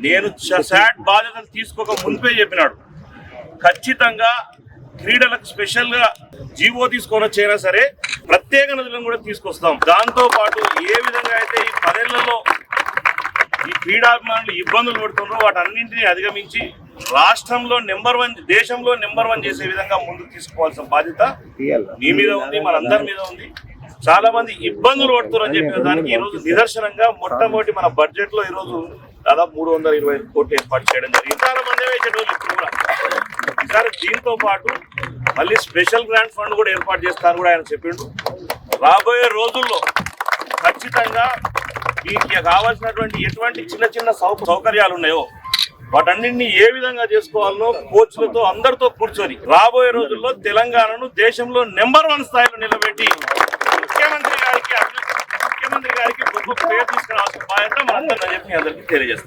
నేను శాట్ బాధ్యతలు తీసుకోక మునిపే చెప్పినాడు. ఖచ్చితంగా క్రీడలకు స్పెషల్ గా జీవో తీసుకొని వచ్చైనా సరే ప్రత్యేక నిధులను కూడా తీసుకొస్తాం. దాంతో పాటు ఏ విధంగా అయితే ఈ 10 ఏళ్లలో ఈ క్రీడాభిమానులు ఇబ్బందులు పడుతున్నారో వాటన్నింటినీ అధిగమించి రాష్ట్రంలో నెంబర్ 1, దేశంలో నెంబర్ 1 చేసే విధంగా ముందుకు తీసుకోవాల్సిన బాధ్యత మీ మీద ఉంది, మనందరి మీద ఉంది. చాలా మంది ఇబ్బందులు పడుతున్నారని చెప్పిన దానికి ఈ రోజు నిదర్శనంగా మొట్టమొదటి మన బడ్జెట్ లో ఈ రోజు దాదాపు 325 కోట్లు ఏర్పాటు చేయడం జరిగింది. చాలా మంది వేసేటోళ్ళు ఇప్పుడు కూడా ఈసారి దీంతో పాటు మళ్ళీ స్పెషల్ గ్రాంట్ ఫండ్ కూడా ఏర్పాటు చేస్తారని కూడా ఆయన చెప్పిండు. రాబోయే రోజుల్లో ఖచ్చితంగా దీనికి కావాల్సినటువంటి ఎటువంటి చిన్న సౌకర్యాలు ఉన్నాయో వాటన్నింటినీ ఏ విధంగా చేసుకోవాలో కోచ్లతో అందరితో కూర్చొని రాబోయే రోజుల్లో తెలంగాణను దేశంలో నెంబర్ 1 స్థాయిలో నిలబెట్టి ముఖ్యమంత్రి గారికి గొప్ప పేరు తీసుకురావాల్సిన బాధ్యత మనందరినీ చెప్పి అందరికీ తెలియజేస్తాం.